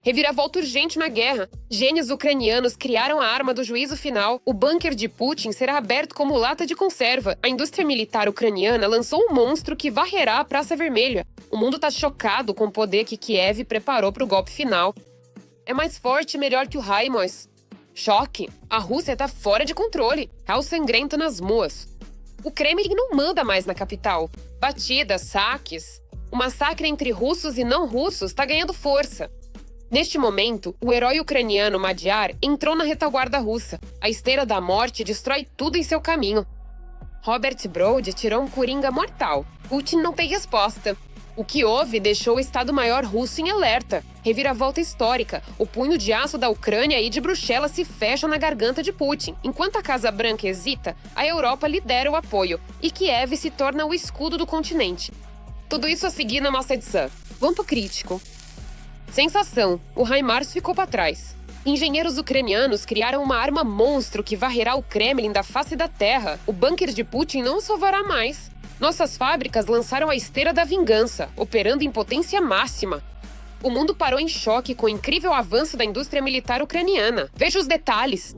Reviravolta urgente na guerra. Gênios ucranianos criaram a arma do juízo final. O bunker de Putin será aberto como lata de conserva. A indústria militar ucraniana lançou um monstro que varrerá a Praça Vermelha. O mundo tá chocado com o poder que Kiev preparou para o golpe final. É mais forte e melhor que o HIMARS. Choque. A Rússia tá fora de controle. Caos sangrento nas ruas. O Kremlin não manda mais na capital. Batidas, saques. O massacre entre russos e não russos tá ganhando força. Neste momento, o herói ucraniano Madyar entrou na retaguarda russa. A esteira da morte destrói tudo em seu caminho. Robert Brode tirou um coringa mortal. Putin não tem resposta. O que houve deixou o Estado-Maior russo em alerta. Reviravolta histórica. O punho de aço da Ucrânia e de Bruxelas se fecha na garganta de Putin. Enquanto a Casa Branca hesita, a Europa lidera o apoio. E Kiev se torna o escudo do continente. Tudo isso a seguir na nossa edição. Vamos pro crítico. Sensação. O HIMARS ficou para trás. Engenheiros ucranianos criaram uma arma monstro que varrerá o Kremlin da face da terra. O bunker de Putin não salvará mais. Nossas fábricas lançaram a esteira da vingança, operando em potência máxima. O mundo parou em choque com o incrível avanço da indústria militar ucraniana. Veja os detalhes.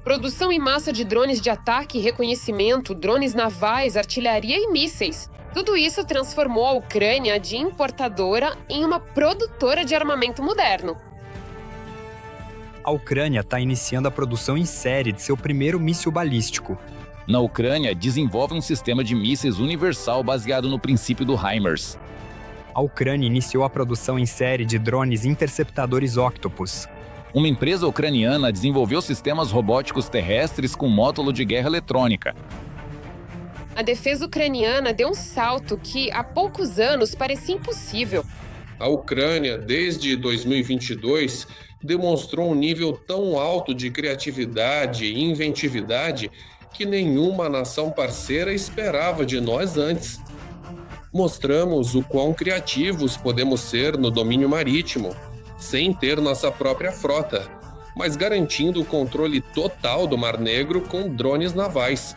Produção em massa de drones de ataque e reconhecimento, drones navais, artilharia e mísseis. Tudo isso transformou a Ucrânia de importadora em uma produtora de armamento moderno. A Ucrânia está iniciando a produção em série de seu primeiro míssil balístico. Na Ucrânia, desenvolve um sistema de mísseis universal baseado no princípio do HIMARS. A Ucrânia iniciou a produção em série de drones interceptadores Octopus. Uma empresa ucraniana desenvolveu sistemas robóticos terrestres com módulo de guerra eletrônica. A defesa ucraniana deu um salto que, há poucos anos, parecia impossível. A Ucrânia, desde 2022, demonstrou um nível tão alto de criatividade e inventividade que nenhuma nação parceira esperava de nós antes. Mostramos o quão criativos podemos ser no domínio marítimo, sem ter nossa própria frota, mas garantindo o controle total do Mar Negro com drones navais.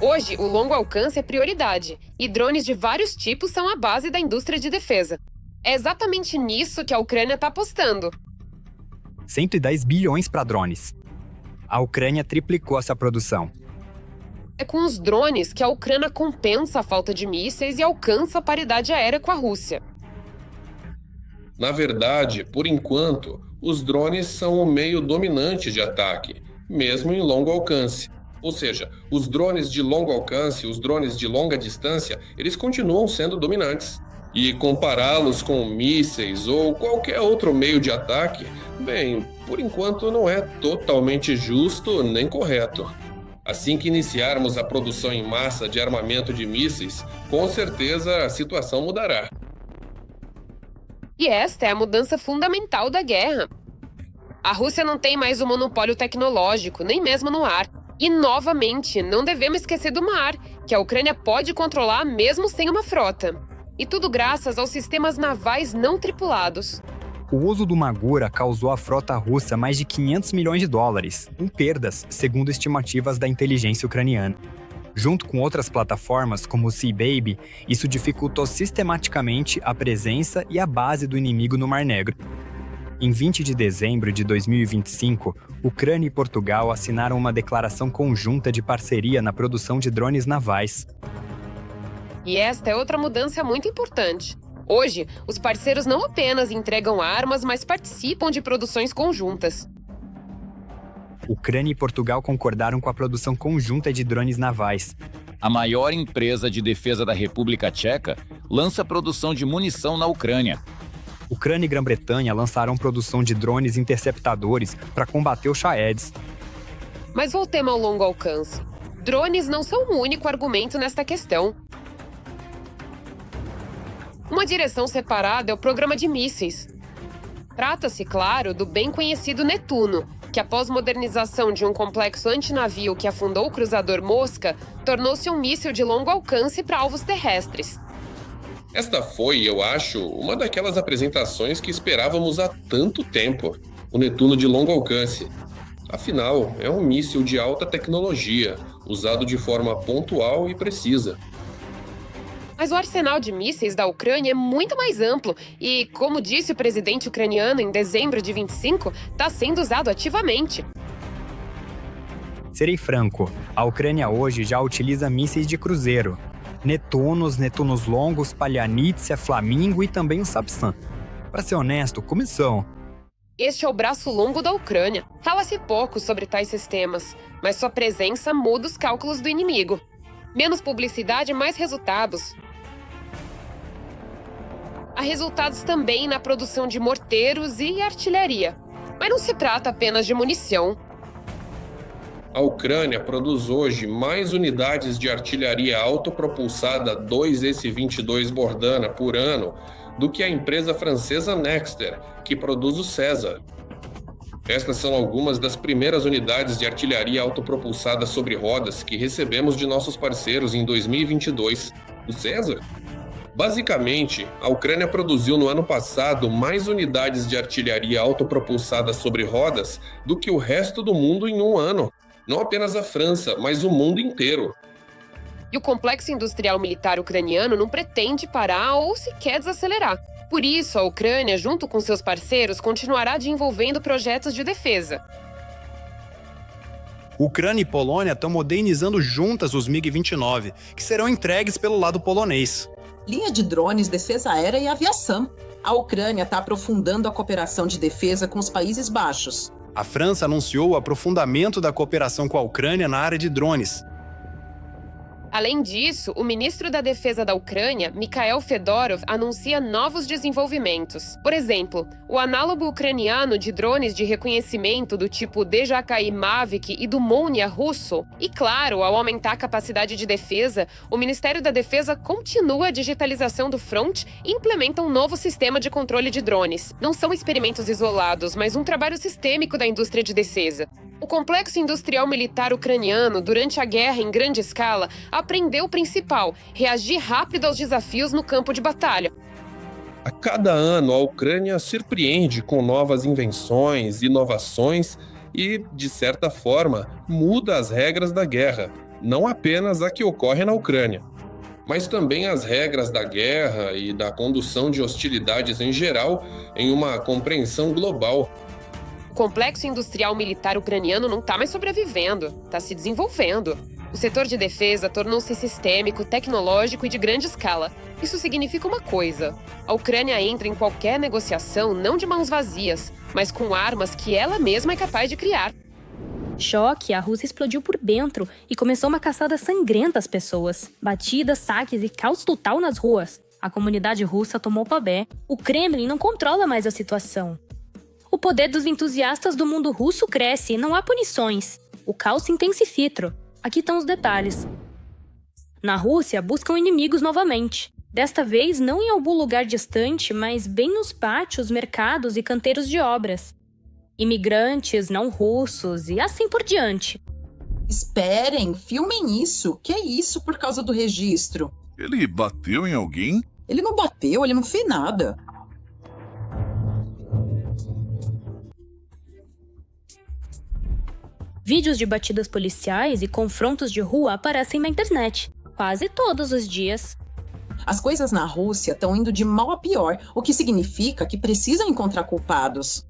Hoje, o longo alcance é prioridade, e drones de vários tipos são a base da indústria de defesa. É exatamente nisso que a Ucrânia está apostando. 110 bilhões para drones. A Ucrânia triplicou essa produção. É com os drones que a Ucrânia compensa a falta de mísseis e alcança a paridade aérea com a Rússia. Na verdade, por enquanto, os drones são o meio dominante de ataque, mesmo em longo alcance. Ou seja, os drones de longo alcance, os drones de longa distância, eles continuam sendo dominantes. E compará-los com mísseis ou qualquer outro meio de ataque, bem, por enquanto não é totalmente justo nem correto. Assim que iniciarmos a produção em massa de armamento de mísseis, com certeza a situação mudará. E esta é a mudança fundamental da guerra. A Rússia não tem mais o monopólio tecnológico, nem mesmo no ar. E, novamente, não devemos esquecer do mar, que a Ucrânia pode controlar mesmo sem uma frota. E tudo graças aos sistemas navais não tripulados. O uso do Magura causou à frota russa mais de 500 milhões de dólares, em perdas, segundo estimativas da inteligência ucraniana. Junto com outras plataformas, como o Sea Baby, isso dificultou sistematicamente a presença e a base do inimigo no Mar Negro. Em 20 de dezembro de 2025, Ucrânia e Portugal assinaram uma declaração conjunta de parceria na produção de drones navais. E esta é outra mudança muito importante. Hoje, os parceiros não apenas entregam armas, mas participam de produções conjuntas. Ucrânia e Portugal concordaram com a produção conjunta de drones navais. A maior empresa de defesa da República Tcheca lança produção de munição na Ucrânia. Ucrânia e Grã-Bretanha lançaram produção de drones interceptadores para combater os Shaeds. Mas voltemos ao longo alcance. Drones não são o único argumento nesta questão. Uma direção separada é o programa de mísseis. Trata-se, claro, do bem conhecido Netuno, que após modernização de um complexo antinavio que afundou o cruzador Mosca, tornou-se um míssil de longo alcance para alvos terrestres. Esta foi, eu acho, uma daquelas apresentações que esperávamos há tanto tempo. O Netuno de longo alcance. Afinal, é um míssil de alta tecnologia, usado de forma pontual e precisa. Mas o arsenal de mísseis da Ucrânia é muito mais amplo e, como disse o presidente ucraniano em dezembro de 25, está sendo usado ativamente. Serei franco, a Ucrânia hoje já utiliza mísseis de cruzeiro. Netunos longos, Palyanitsia, Flamingo e também o Sapsan. Para ser honesto, como são? Este é o braço longo da Ucrânia. Fala-se pouco sobre tais sistemas, mas sua presença muda os cálculos do inimigo. Menos publicidade, mais resultados. Há resultados também na produção de morteiros e artilharia. Mas não se trata apenas de munição. A Ucrânia produz hoje mais unidades de artilharia autopropulsada 2S-22 Bordana por ano do que a empresa francesa Nexter, que produz o César. Estas são algumas das primeiras unidades de artilharia autopropulsada sobre rodas que recebemos de nossos parceiros em 2022. O César? Basicamente, a Ucrânia produziu no ano passado mais unidades de artilharia autopropulsada sobre rodas do que o resto do mundo em um ano. Não apenas a França, mas o mundo inteiro. E o complexo industrial militar ucraniano não pretende parar ou sequer desacelerar. Por isso, a Ucrânia, junto com seus parceiros, continuará desenvolvendo projetos de defesa. Ucrânia e Polônia estão modernizando juntas os MiG-29, que serão entregues pelo lado polonês. Linha de drones, defesa aérea e aviação. A Ucrânia está aprofundando a cooperação de defesa com os Países Baixos. A França anunciou o aprofundamento da cooperação com a Ucrânia na área de drones. Além disso, o ministro da Defesa da Ucrânia, Mikhail Fedorov, anuncia novos desenvolvimentos. Por exemplo, o análogo ucraniano de drones de reconhecimento do tipo DJI Mavic e do Molnia russo. E claro, ao aumentar a capacidade de defesa, o Ministério da Defesa continua a digitalização do front e implementa um novo sistema de controle de drones. Não são experimentos isolados, mas um trabalho sistêmico da indústria de defesa. O complexo industrial militar ucraniano, durante a guerra em grande escala, aprendeu o principal: reagir rápido aos desafios no campo de batalha. A cada ano, a Ucrânia surpreende com novas invenções, inovações e, de certa forma, muda as regras da guerra, não apenas a que ocorre na Ucrânia, mas também as regras da guerra e da condução de hostilidades em geral em uma compreensão global. O complexo industrial militar ucraniano não está mais sobrevivendo, está se desenvolvendo. O setor de defesa tornou-se sistêmico, tecnológico e de grande escala. Isso significa uma coisa: a Ucrânia entra em qualquer negociação não de mãos vazias, mas com armas que ela mesma é capaz de criar. Choque, a Rússia explodiu por dentro e começou uma caçada sangrenta às pessoas. Batidas, saques e caos total nas ruas. A comunidade russa tomou pabé. O Kremlin não controla mais a situação. O poder dos entusiastas do mundo russo cresce e não há punições. O caos se intensifica. Aqui estão os detalhes. Na Rússia, buscam inimigos novamente. Desta vez, não em algum lugar distante, mas bem nos pátios, mercados e canteiros de obras. Imigrantes, não russos e assim por diante. Esperem, filmem isso. Que é isso por causa do registro? Ele bateu em alguém? Ele não bateu, ele não fez nada. Vídeos de batidas policiais e confrontos de rua aparecem na internet, quase todos os dias. As coisas na Rússia estão indo de mal a pior, o que significa que precisam encontrar culpados.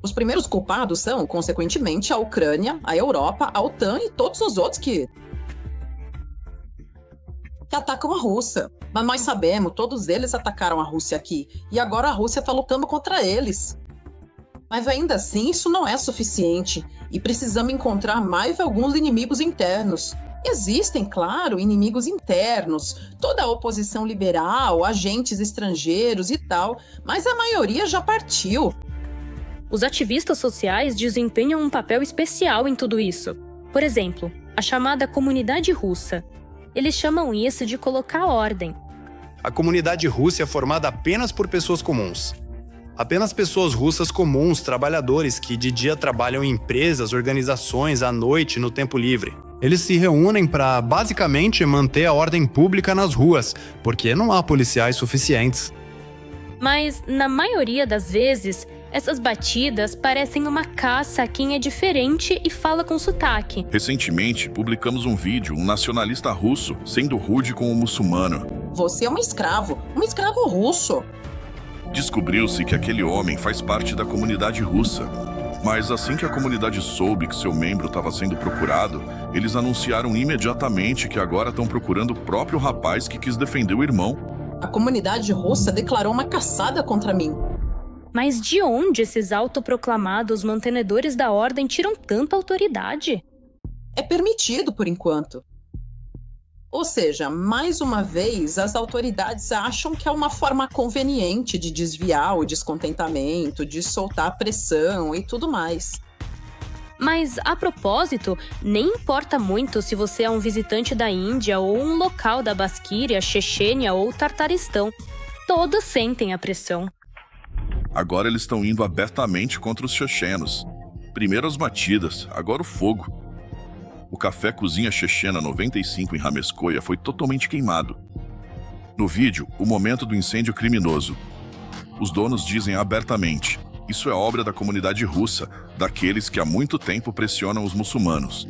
Os primeiros culpados são, consequentemente, a Ucrânia, a Europa, a OTAN e todos os outros que atacam a Rússia. Mas nós sabemos, todos eles atacaram a Rússia aqui, e agora a Rússia está lutando contra eles. Mas ainda assim, isso não é suficiente, e precisamos encontrar mais alguns inimigos internos. Existem, claro, inimigos internos, toda a oposição liberal, agentes estrangeiros e tal, mas a maioria já partiu. Os ativistas sociais desempenham um papel especial em tudo isso. Por exemplo, a chamada comunidade russa. Eles chamam isso de colocar ordem. A comunidade russa é formada apenas por pessoas comuns. Apenas pessoas russas comuns, trabalhadores que de dia trabalham em empresas, organizações, à noite, no tempo livre. Eles se reúnem para, basicamente, manter a ordem pública nas ruas, porque não há policiais suficientes. Mas, na maioria das vezes, Essas batidas parecem uma caça a quem é diferente e fala com sotaque. Recentemente, publicamos um vídeo, um nacionalista russo sendo rude com um muçulmano. Você é um escravo russo. Descobriu-se que aquele homem faz parte da comunidade russa. Mas assim que a comunidade soube que seu membro estava sendo procurado, eles anunciaram imediatamente que agora estão procurando o próprio rapaz que quis defender o irmão. A comunidade russa declarou uma caçada contra mim. Mas de onde esses autoproclamados mantenedores da ordem tiram tanta autoridade? É permitido por enquanto. Ou seja, mais uma vez, as autoridades acham que é uma forma conveniente de desviar o descontentamento, de soltar a pressão e tudo mais. Mas, a propósito, nem importa muito se você é um visitante da Índia ou um local da Basquíria, Chechênia ou Tartaristão. Todos sentem a pressão. Agora eles estão indo abertamente contra os chechenos. Primeiro as batidas, agora o fogo. O café Cozinha Chechena 95 em Rameskoia foi totalmente queimado. No vídeo, o momento do incêndio criminoso. Os donos dizem abertamente: isso é obra da comunidade russa, daqueles que há muito tempo pressionam os muçulmanos.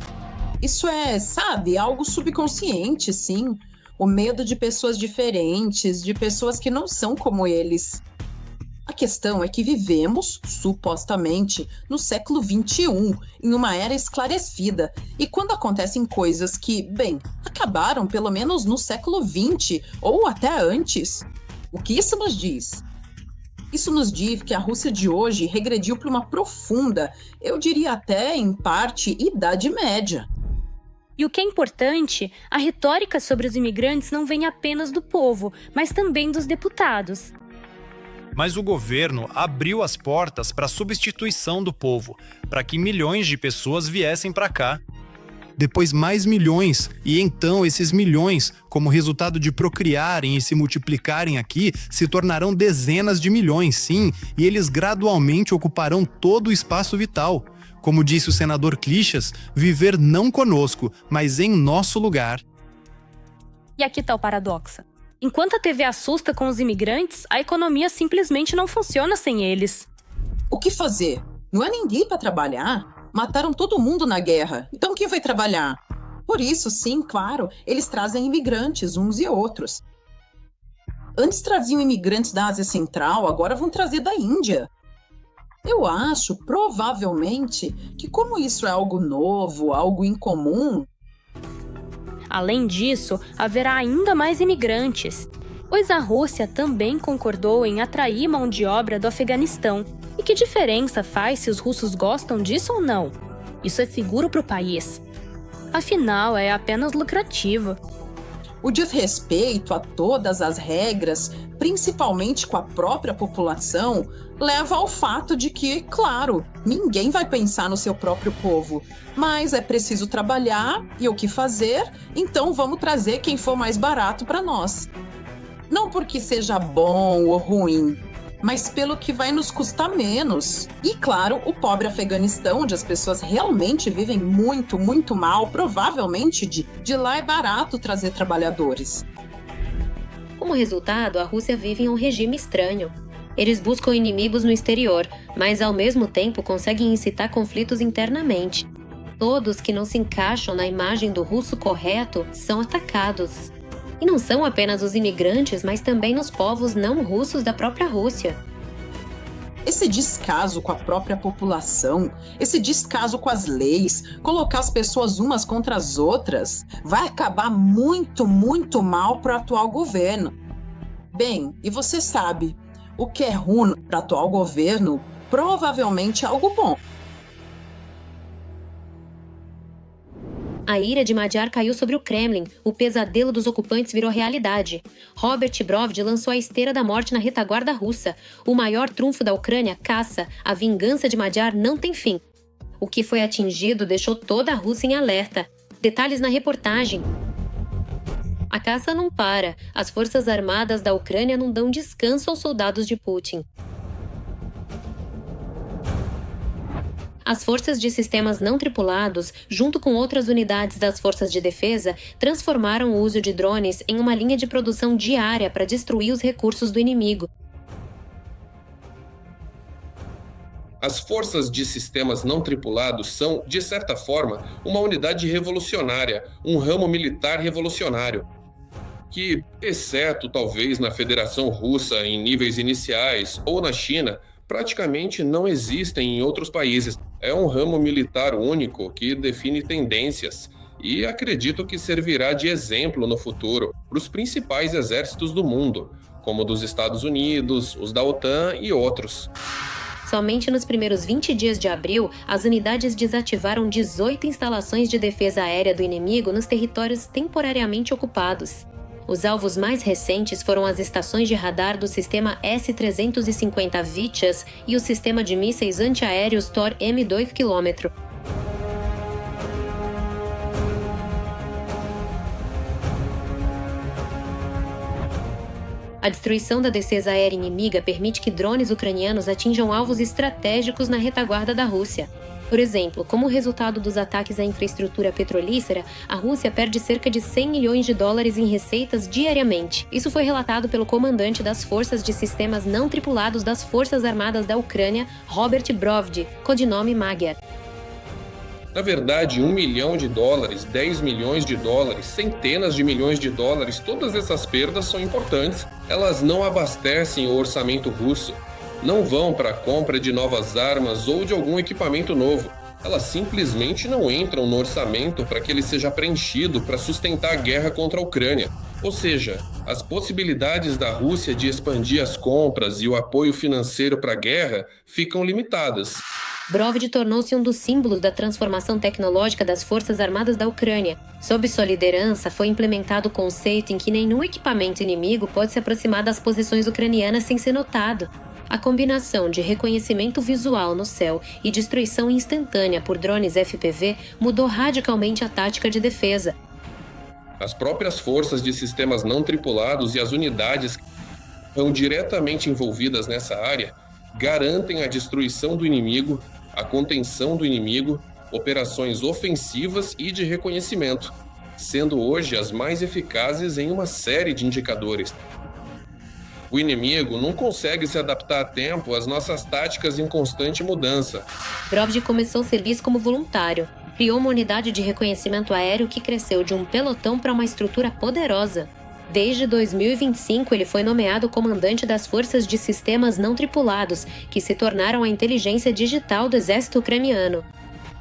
Isso é, sabe, algo subconsciente, sim. O medo de pessoas diferentes, de pessoas que não são como eles. A questão é que vivemos, supostamente, no século XXI, em uma era esclarecida. E quando acontecem coisas que, bem, acabaram pelo menos no século XX ou até antes, o que isso nos diz? Isso nos diz que a Rússia de hoje regrediu para uma profunda, eu diria até, em parte, Idade Média. E o que é importante, a retórica sobre os imigrantes não vem apenas do povo, mas também dos deputados. Mas o governo abriu as portas para a substituição do povo, para que milhões de pessoas viessem para cá. Depois mais milhões, e então esses milhões, como resultado de procriarem e se multiplicarem aqui, se tornarão dezenas de milhões, sim, e eles gradualmente ocuparão todo o espaço vital. Como disse o senador Klishas, viver não conosco, mas em nosso lugar. E aqui está o paradoxo. Enquanto a TV assusta com os imigrantes, a economia simplesmente não funciona sem eles. O que fazer? Não há ninguém para trabalhar. Mataram todo mundo na guerra. Então quem vai trabalhar? Por isso, sim, claro, eles trazem imigrantes uns e outros. Antes traziam imigrantes da Ásia Central, agora vão trazer da Índia. Eu acho, provavelmente, que como isso é algo novo, algo incomum... Além disso, haverá ainda mais imigrantes, pois a Rússia também concordou em atrair mão de obra do Afeganistão. E que diferença faz se os russos gostam disso ou não? Isso é seguro para o país. Afinal, é apenas lucrativo. O desrespeito a todas as regras, principalmente com a própria população, leva ao fato de que, claro, ninguém vai pensar no seu próprio povo. Mas é preciso trabalhar e o que fazer, então vamos trazer quem for mais barato para nós. Não porque seja bom ou ruim, mas pelo que vai nos custar menos. E, claro, o pobre Afeganistão, onde as pessoas realmente vivem muito, muito mal, provavelmente de lá é barato trazer trabalhadores. Como resultado, a Rússia vive em um regime estranho. Eles buscam inimigos no exterior, mas ao mesmo tempo conseguem incitar conflitos internamente. Todos que não se encaixam na imagem do russo correto são atacados. E não são apenas os imigrantes, mas também os povos não russos da própria Rússia. Esse descaso com a própria população, esse descaso com as leis, colocar as pessoas umas contra as outras, vai acabar muito, muito mal para o atual governo. Bem, e você sabe, o que é ruim para o atual governo provavelmente é algo bom. A ira de Madiar caiu sobre o Kremlin, o pesadelo dos ocupantes virou realidade. Robert Brovd lançou a esteira da morte na retaguarda russa. O maior trunfo da Ucrânia, caça, a vingança de Madiar não tem fim. O que foi atingido deixou toda a Rússia em alerta. Detalhes na reportagem. A caça não para. As forças armadas da Ucrânia não dão descanso aos soldados de Putin. As forças de sistemas não tripulados, junto com outras unidades das forças de defesa, transformaram o uso de drones em uma linha de produção diária para destruir os recursos do inimigo. As forças de sistemas não tripulados são, de certa forma, uma unidade revolucionária, um ramo militar revolucionário, que, exceto talvez na Federação Russa em níveis iniciais ou na China, praticamente não existem em outros países. É um ramo militar único que define tendências e acredito que servirá de exemplo no futuro para os principais exércitos do mundo, como o dos Estados Unidos, os da OTAN e outros. Somente nos primeiros 20 dias de abril, as unidades desativaram 18 instalações de defesa aérea do inimigo nos territórios temporariamente ocupados. Os alvos mais recentes foram as estações de radar do sistema S-350 Vityas e o sistema de mísseis antiaéreos Tor M2 km. A destruição da defesa aérea inimiga permite que drones ucranianos atinjam alvos estratégicos na retaguarda da Rússia. Por exemplo, como resultado dos ataques à infraestrutura petrolífera, a Rússia perde cerca de 100 milhões de dólares em receitas diariamente. Isso foi relatado pelo comandante das Forças de Sistemas Não Tripulados das Forças Armadas da Ucrânia, Robert Brovdi, codinome Magyar. Na verdade, $1 milhão, 10 milhões de dólares, centenas de milhões de dólares, todas essas perdas são importantes. Elas não abastecem o orçamento russo, não vão para a compra de novas armas ou de algum equipamento novo. Elas simplesmente não entram no orçamento para que ele seja preenchido para sustentar a guerra contra a Ucrânia. Ou seja, as possibilidades da Rússia de expandir as compras e o apoio financeiro para a guerra ficam limitadas. Brovdi tornou-se um dos símbolos da transformação tecnológica das Forças Armadas da Ucrânia. Sob sua liderança, foi implementado o conceito em que nenhum equipamento inimigo pode se aproximar das posições ucranianas sem ser notado. A combinação de reconhecimento visual no céu e destruição instantânea por drones FPV mudou radicalmente a tática de defesa. As próprias forças de sistemas não tripulados e as unidades que estão diretamente envolvidas nessa área garantem a destruição do inimigo, a contenção do inimigo, operações ofensivas e de reconhecimento, sendo hoje as mais eficazes em uma série de indicadores. O inimigo não consegue se adaptar a tempo às nossas táticas em constante mudança. Brovdi começou o serviço como voluntário. Criou uma unidade de reconhecimento aéreo que cresceu de um pelotão para uma estrutura poderosa. Desde 2025, ele foi nomeado comandante das Forças de Sistemas Não Tripulados, que se tornaram a inteligência digital do exército ucraniano.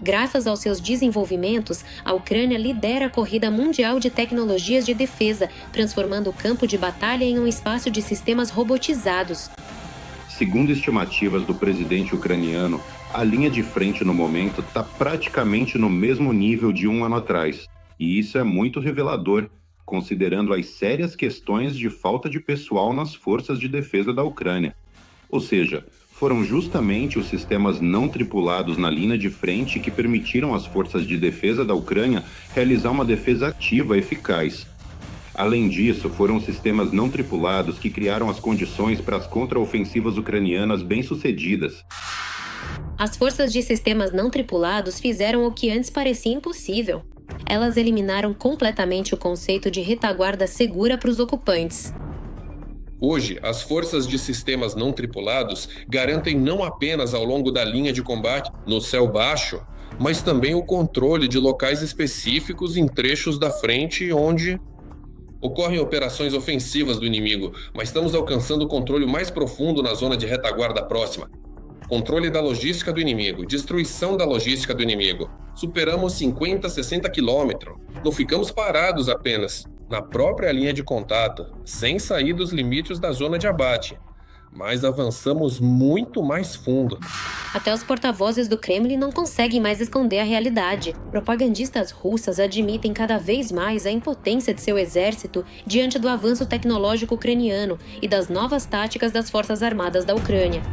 Graças aos seus desenvolvimentos, a Ucrânia lidera a corrida mundial de tecnologias de defesa, transformando o campo de batalha em um espaço de sistemas robotizados. Segundo estimativas do presidente ucraniano, a linha de frente no momento está praticamente no mesmo nível de um ano atrás. E isso é muito revelador, considerando as sérias questões de falta de pessoal nas forças de defesa da Ucrânia. Ou seja, foram justamente os sistemas não tripulados na linha de frente que permitiram às forças de defesa da Ucrânia realizar uma defesa ativa eficaz. Além disso, foram os sistemas não tripulados que criaram as condições para as contraofensivas ucranianas bem-sucedidas. As forças de sistemas não tripulados fizeram o que antes parecia impossível. Elas eliminaram completamente o conceito de retaguarda segura para os ocupantes. Hoje, as forças de sistemas não tripulados garantem não apenas ao longo da linha de combate, no céu baixo, mas também o controle de locais específicos em trechos da frente onde ocorrem operações ofensivas do inimigo, mas estamos alcançando o controle mais profundo na zona de retaguarda próxima. Controle da logística do inimigo, destruição da logística do inimigo. Superamos 50, 60 quilômetros. Não ficamos parados apenas na própria linha de contato, sem sair dos limites da zona de abate, mas avançamos muito mais fundo. Até os porta-vozes do Kremlin não conseguem mais esconder a realidade. Propagandistas russas admitem cada vez mais a impotência de seu exército diante do avanço tecnológico ucraniano e das novas táticas das Forças Armadas da Ucrânia.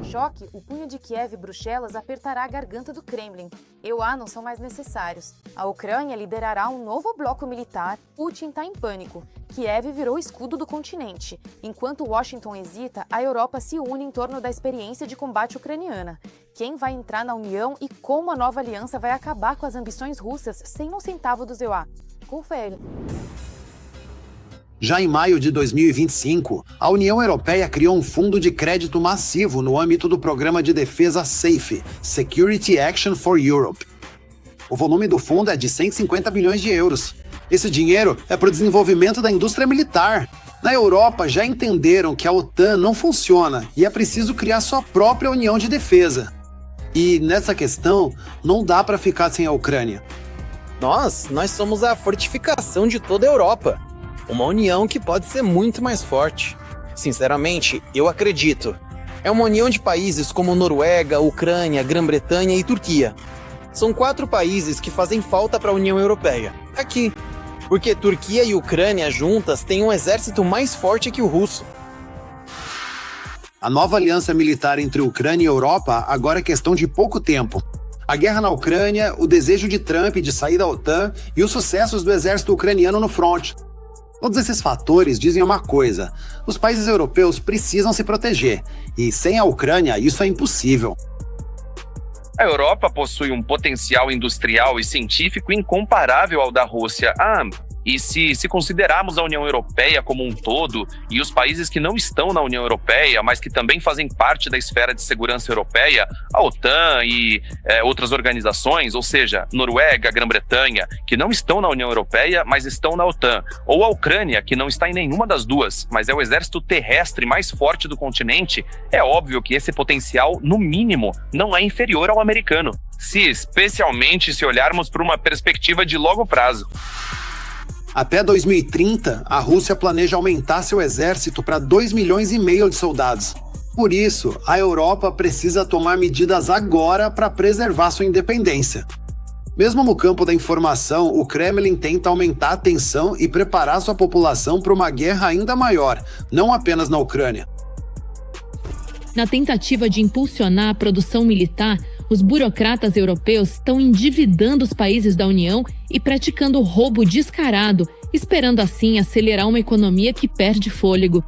Choque, o punho de Kiev e Bruxelas apertará a garganta do Kremlin. EUA não são mais necessários. A Ucrânia liderará um novo bloco militar. Putin está em pânico. Kiev virou escudo do continente. Enquanto Washington hesita, a Europa se une em torno da experiência de combate ucraniana. Quem vai entrar na União e como a nova aliança vai acabar com as ambições russas sem um centavo dos EUA? Confere. Já em maio de 2025, a União Europeia criou um fundo de crédito massivo no âmbito do programa de defesa SAFE, Security Action for Europe. O volume do fundo é de 150 bilhões de euros. Esse dinheiro é para o desenvolvimento da indústria militar. Na Europa já entenderam que a OTAN não funciona e é preciso criar sua própria união de defesa. E nessa questão, não dá para ficar sem a Ucrânia. Nós somos a fortificação de toda a Europa. Uma união que pode ser muito mais forte. Sinceramente, eu acredito. É uma união de países como Noruega, Ucrânia, Grã-Bretanha e Turquia. São 4 países que fazem falta para a União Europeia. Aqui. Porque Turquia e Ucrânia juntas têm um exército mais forte que o russo. A nova aliança militar entre Ucrânia e Europa agora é questão de pouco tempo. A guerra na Ucrânia, o desejo de Trump de sair da OTAN e os sucessos do exército ucraniano no fronte. Todos esses fatores dizem uma coisa: os países europeus precisam se proteger, e sem a Ucrânia isso é impossível. A Europa possui um potencial industrial e científico incomparável ao da Rússia. E se considerarmos a União Europeia como um todo e os países que não estão na União Europeia, mas que também fazem parte da esfera de segurança europeia, a OTAN e outras organizações, ou seja, Noruega, Grã-Bretanha, que não estão na União Europeia, mas estão na OTAN, ou a Ucrânia, que não está em nenhuma das duas, mas é o exército terrestre mais forte do continente, é óbvio que esse potencial, no mínimo, não é inferior ao americano, especialmente se olharmos por uma perspectiva de longo prazo. Até 2030, a Rússia planeja aumentar seu exército para 2,5 milhões de soldados. Por isso, a Europa precisa tomar medidas agora para preservar sua independência. Mesmo no campo da informação, o Kremlin tenta aumentar a tensão e preparar sua população para uma guerra ainda maior, não apenas na Ucrânia. Na tentativa de impulsionar a produção militar, os burocratas europeus estão endividando os países da União e praticando roubo descarado, esperando assim acelerar uma economia que perde fôlego.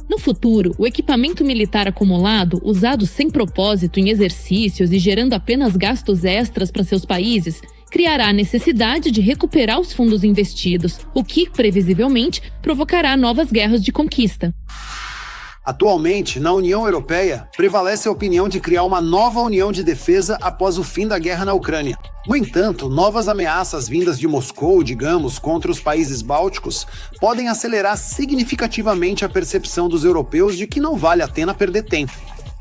No futuro, o equipamento militar acumulado, usado sem propósito em exercícios e gerando apenas gastos extras para seus países, criará a necessidade de recuperar os fundos investidos, o que, previsivelmente, provocará novas guerras de conquista. Atualmente, na União Europeia, prevalece a opinião de criar uma nova união de defesa após o fim da guerra na Ucrânia. No entanto, novas ameaças vindas de Moscou, digamos, contra os países bálticos, podem acelerar significativamente a percepção dos europeus de que não vale a pena perder tempo.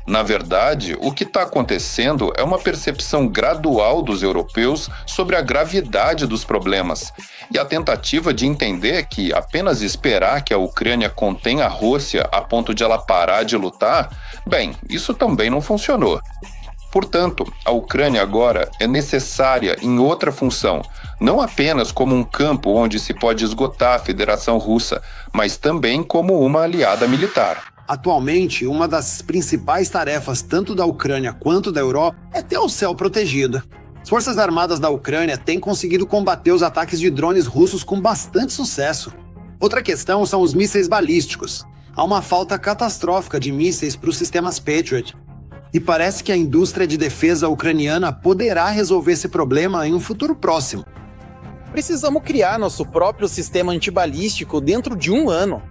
Na verdade, o que está acontecendo é uma percepção gradual dos europeus sobre a gravidade dos problemas e a tentativa de entender que apenas esperar que a Ucrânia contenha a Rússia a ponto de ela parar de lutar, bem, isso também não funcionou. Portanto, a Ucrânia agora é necessária em outra função, não apenas como um campo onde se pode esgotar a Federação Russa, mas também como uma aliada militar. Atualmente, uma das principais tarefas tanto da Ucrânia quanto da Europa é ter o céu protegido. As Forças Armadas da Ucrânia têm conseguido combater os ataques de drones russos com bastante sucesso. Outra questão são os mísseis balísticos. Há uma falta catastrófica de mísseis para os sistemas Patriot. E parece que a indústria de defesa ucraniana poderá resolver esse problema em um futuro próximo. Precisamos criar nosso próprio sistema antibalístico dentro de 1 ano.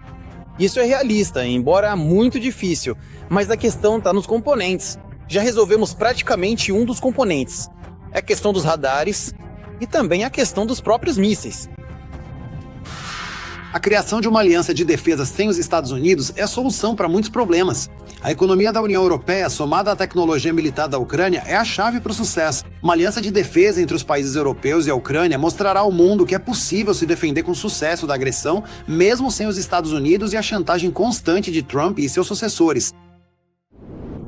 Isso é realista, embora muito difícil, mas a questão está nos componentes. Já resolvemos praticamente um dos componentes. É a questão dos radares e também a questão dos próprios mísseis. A criação de uma aliança de defesa sem os Estados Unidos é a solução para muitos problemas. A economia da União Europeia, somada à tecnologia militar da Ucrânia, é a chave para o sucesso. Uma aliança de defesa entre os países europeus e a Ucrânia mostrará ao mundo que é possível se defender com sucesso da agressão, mesmo sem os Estados Unidos e a chantagem constante de Trump e seus sucessores.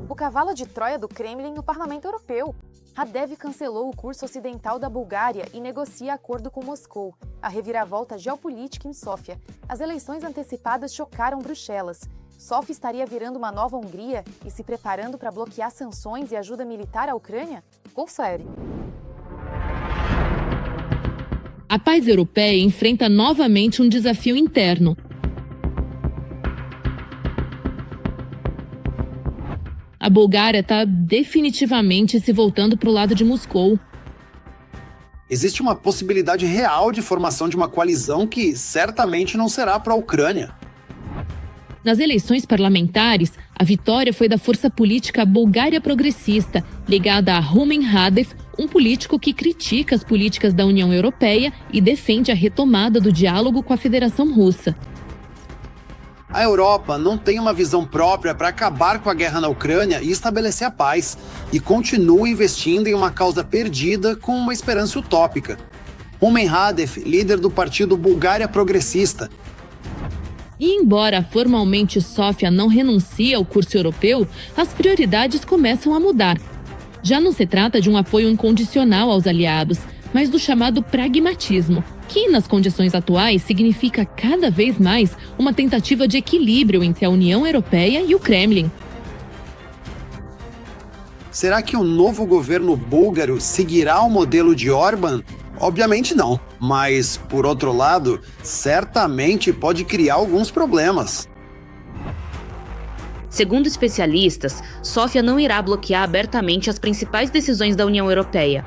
O cavalo de Troia do Kremlin no Parlamento Europeu. Radev cancelou o curso ocidental da Bulgária e negocia acordo com Moscou. A reviravolta geopolítica em Sófia. As eleições antecipadas chocaram Bruxelas. Sófia estaria virando uma nova Hungria e se preparando para bloquear sanções e ajuda militar à Ucrânia? Confere. A paz europeia enfrenta novamente um desafio interno. A Bulgária está definitivamente se voltando para o lado de Moscou. existe uma possibilidade real de formação de uma coalizão que certamente não será para a Ucrânia. Nas eleições parlamentares, a vitória foi da força política Bulgária Progressista, ligada a Rumen Radev, um político que critica as políticas da União Europeia e defende a retomada do diálogo com a Federação Russa. A Europa não tem uma visão própria para acabar com a guerra na Ucrânia e estabelecer a paz, e continua investindo em uma causa perdida com uma esperança utópica. Rumen Radev, líder do partido Bulgária Progressista. E embora formalmente Sófia não renuncie ao curso europeu, as prioridades começam a mudar. Já não se trata de um apoio incondicional aos aliados, mas do chamado pragmatismo, que nas condições atuais significa cada vez mais uma tentativa de equilíbrio entre a União Europeia e o Kremlin. Será que o novo governo búlgaro seguirá o modelo de Orbán? Obviamente não, mas, por outro lado, certamente pode criar alguns problemas. Segundo especialistas, Sófia não irá bloquear abertamente as principais decisões da União Europeia.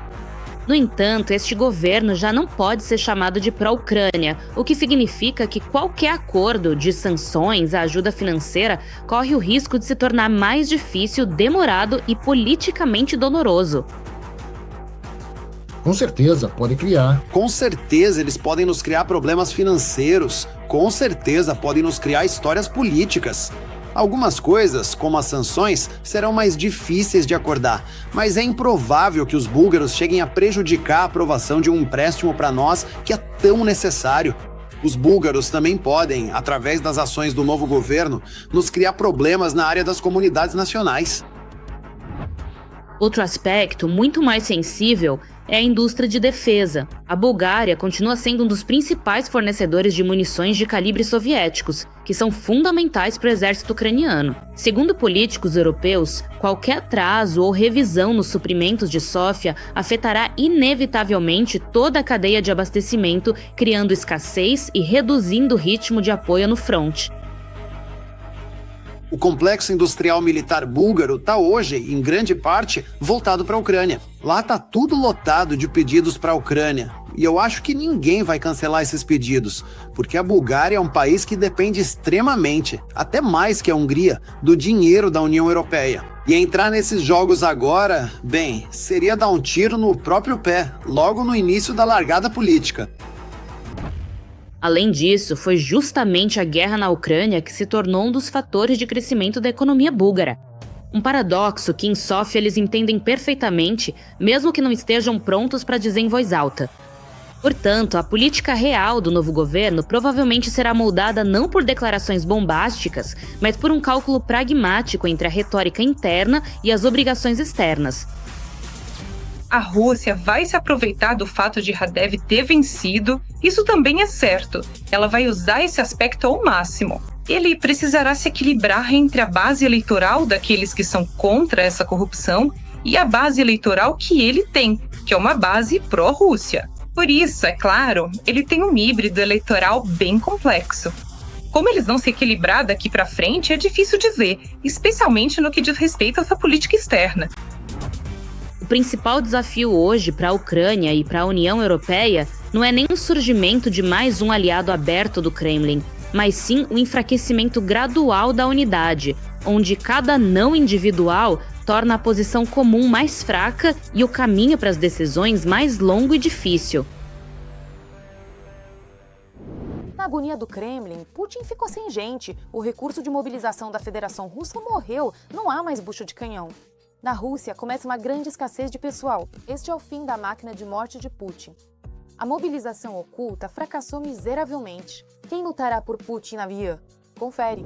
No entanto, este governo já não pode ser chamado de pró-Ucrânia, o que significa que qualquer acordo de sanções à ajuda financeira corre o risco de se tornar mais difícil, demorado e politicamente doloroso. Com certeza, pode criar. Com certeza eles podem nos criar problemas financeiros. Com certeza podem nos criar histórias políticas. Algumas coisas, como as sanções, serão mais difíceis de acordar, mas é improvável que os búlgaros cheguem a prejudicar a aprovação de um empréstimo para nós que é tão necessário. Os búlgaros também podem, através das ações do novo governo, nos criar problemas na área das comunidades nacionais. Outro aspecto muito mais sensível é a indústria de defesa. A Bulgária continua sendo um dos principais fornecedores de munições de calibre soviéticos, que são fundamentais para o exército ucraniano. Segundo políticos europeus, qualquer atraso ou revisão nos suprimentos de Sófia afetará inevitavelmente toda a cadeia de abastecimento, criando escassez e reduzindo o ritmo de apoio no fronte. O complexo industrial militar búlgaro está hoje, em grande parte, voltado para a Ucrânia. Lá está tudo lotado de pedidos para a Ucrânia. E eu acho que ninguém vai cancelar esses pedidos, porque a Bulgária é um país que depende extremamente, até mais que a Hungria, do dinheiro da União Europeia. E entrar nesses jogos agora, bem, seria dar um tiro no próprio pé, logo no início da largada política. Além disso, foi justamente a guerra na Ucrânia que se tornou um dos fatores de crescimento da economia búlgara. Um paradoxo que em Sófia eles entendem perfeitamente, mesmo que não estejam prontos para dizer em voz alta. Portanto, a política real do novo governo provavelmente será moldada não por declarações bombásticas, mas por um cálculo pragmático entre a retórica interna e as obrigações externas. A Rússia vai se aproveitar do fato de Radev ter vencido, isso também é certo. Ela vai usar esse aspecto ao máximo. Ele precisará se equilibrar entre a base eleitoral daqueles que são contra essa corrupção e a base eleitoral que ele tem, que é uma base pró-Rússia. Por isso, é claro, ele tem um híbrido eleitoral bem complexo. Como eles vão se equilibrar daqui para frente é difícil dizer, especialmente no que diz respeito a essa política externa. O principal desafio hoje para a Ucrânia e para a União Europeia não é nem o surgimento de mais um aliado aberto do Kremlin, mas sim o enfraquecimento gradual da unidade, onde cada não individual torna a posição comum mais fraca e o caminho para as decisões mais longo e difícil. Na agonia do Kremlin, Putin ficou sem gente. O recurso de mobilização da Federação Russa morreu, não há mais bucho de canhão. Na Rússia, começa uma grande escassez de pessoal. Este é o fim da máquina de morte de Putin. A mobilização oculta fracassou miseravelmente. Quem lutará por Putin na via? Confere.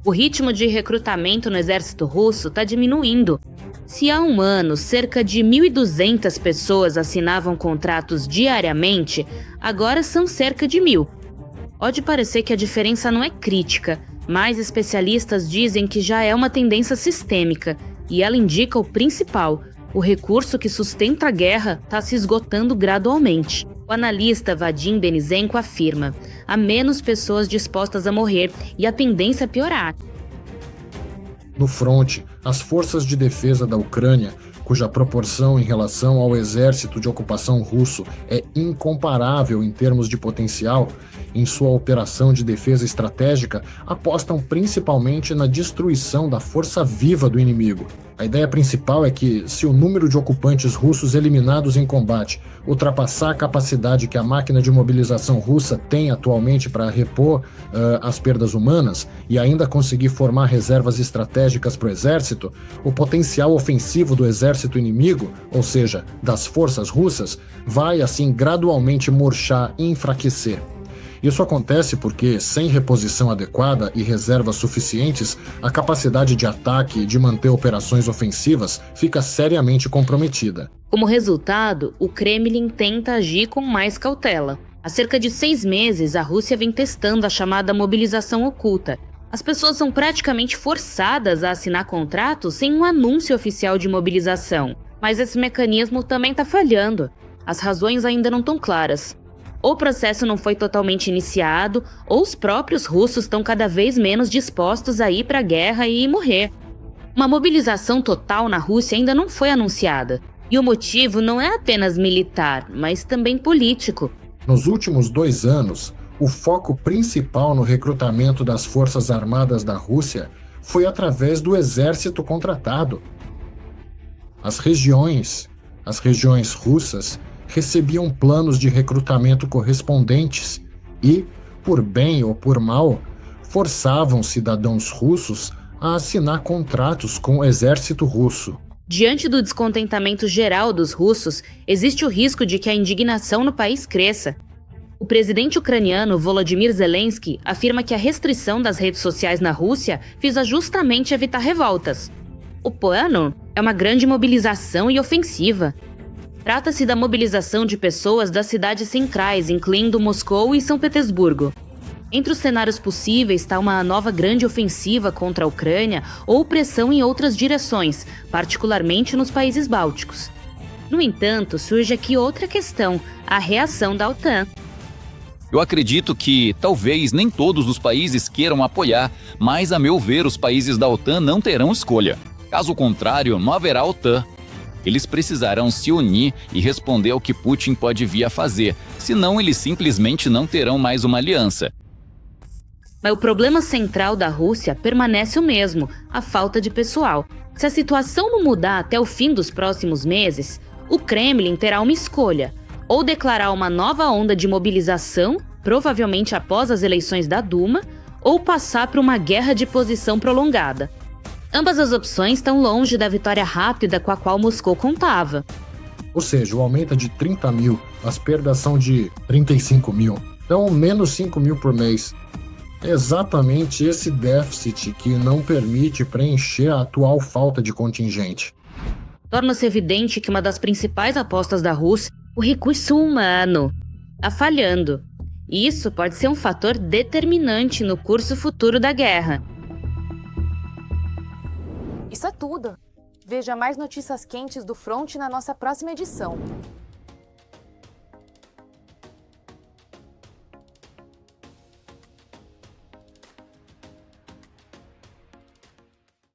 O ritmo de recrutamento no exército russo está diminuindo. Se há um ano cerca de 1.200 pessoas assinavam contratos diariamente, agora são cerca de 1.000. Pode parecer que a diferença não é crítica, mas especialistas dizem que já é uma tendência sistêmica, e ela indica o principal: o recurso que sustenta a guerra está se esgotando gradualmente. O analista Vadim Benizenko afirma: há menos pessoas dispostas a morrer e a tendência a piorar. No fronte, as forças de defesa da Ucrânia cuja proporção em relação ao exército de ocupação russo é incomparável em termos de potencial, em sua operação de defesa estratégica, apostam principalmente na destruição da força viva do inimigo. A ideia principal é que, se o número de ocupantes russos eliminados em combate ultrapassar a capacidade que a máquina de mobilização russa tem atualmente para repor as perdas humanas e ainda conseguir formar reservas estratégicas para o exército, o potencial ofensivo do exército inimigo, ou seja, das forças russas, vai assim gradualmente murchar e enfraquecer. Isso acontece porque, sem reposição adequada e reservas suficientes, a capacidade de ataque e de manter operações ofensivas fica seriamente comprometida. Como resultado, o Kremlin tenta agir com mais cautela. Há cerca de 6 meses, a Rússia vem testando a chamada mobilização oculta. As pessoas são praticamente forçadas a assinar contratos sem um anúncio oficial de mobilização. Mas esse mecanismo também está falhando. As razões ainda não estão claras. Ou o processo não foi totalmente iniciado, ou os próprios russos estão cada vez menos dispostos a ir para a guerra e morrer. Uma mobilização total na Rússia ainda não foi anunciada. E o motivo não é apenas militar, mas também político. Nos últimos 2 anos, o foco principal no recrutamento das forças armadas da Rússia foi através do exército contratado. As regiões russas recebiam planos de recrutamento correspondentes e, por bem ou por mal, forçavam cidadãos russos a assinar contratos com o exército russo. Diante do descontentamento geral dos russos, existe o risco de que a indignação no país cresça. O presidente ucraniano Volodymyr Zelensky afirma que a restrição das redes sociais na Rússia visa justamente evitar revoltas. O plano é uma grande mobilização e ofensiva. Trata-se da mobilização de pessoas das cidades centrais, incluindo Moscou e São Petersburgo. Entre os cenários possíveis está uma nova grande ofensiva contra a Ucrânia ou pressão em outras direções, particularmente nos países bálticos. No entanto, surge aqui outra questão, a reação da OTAN. Eu acredito que, talvez, nem todos os países queiram apoiar, mas, a meu ver, os países da OTAN não terão escolha. Caso contrário, não haverá OTAN. Eles precisarão se unir e responder ao que Putin pode vir a fazer, senão eles simplesmente não terão mais uma aliança. Mas o problema central da Rússia permanece o mesmo, a falta de pessoal. Se a situação não mudar até o fim dos próximos meses, o Kremlin terá uma escolha: ou declarar uma nova onda de mobilização, provavelmente após as eleições da Duma, ou passar por uma guerra de posição prolongada. Ambas as opções estão longe da vitória rápida com a qual Moscou contava. Ou seja, o aumento é de 30 mil, as perdas são de 35 mil. Então, menos 5 mil por mês. É exatamente esse déficit que não permite preencher a atual falta de contingente. Torna-se evidente que uma das principais apostas da Rússia, o recurso humano, está falhando. E isso pode ser um fator determinante no curso futuro da guerra. Isso é tudo. Veja mais notícias quentes do front na nossa próxima edição.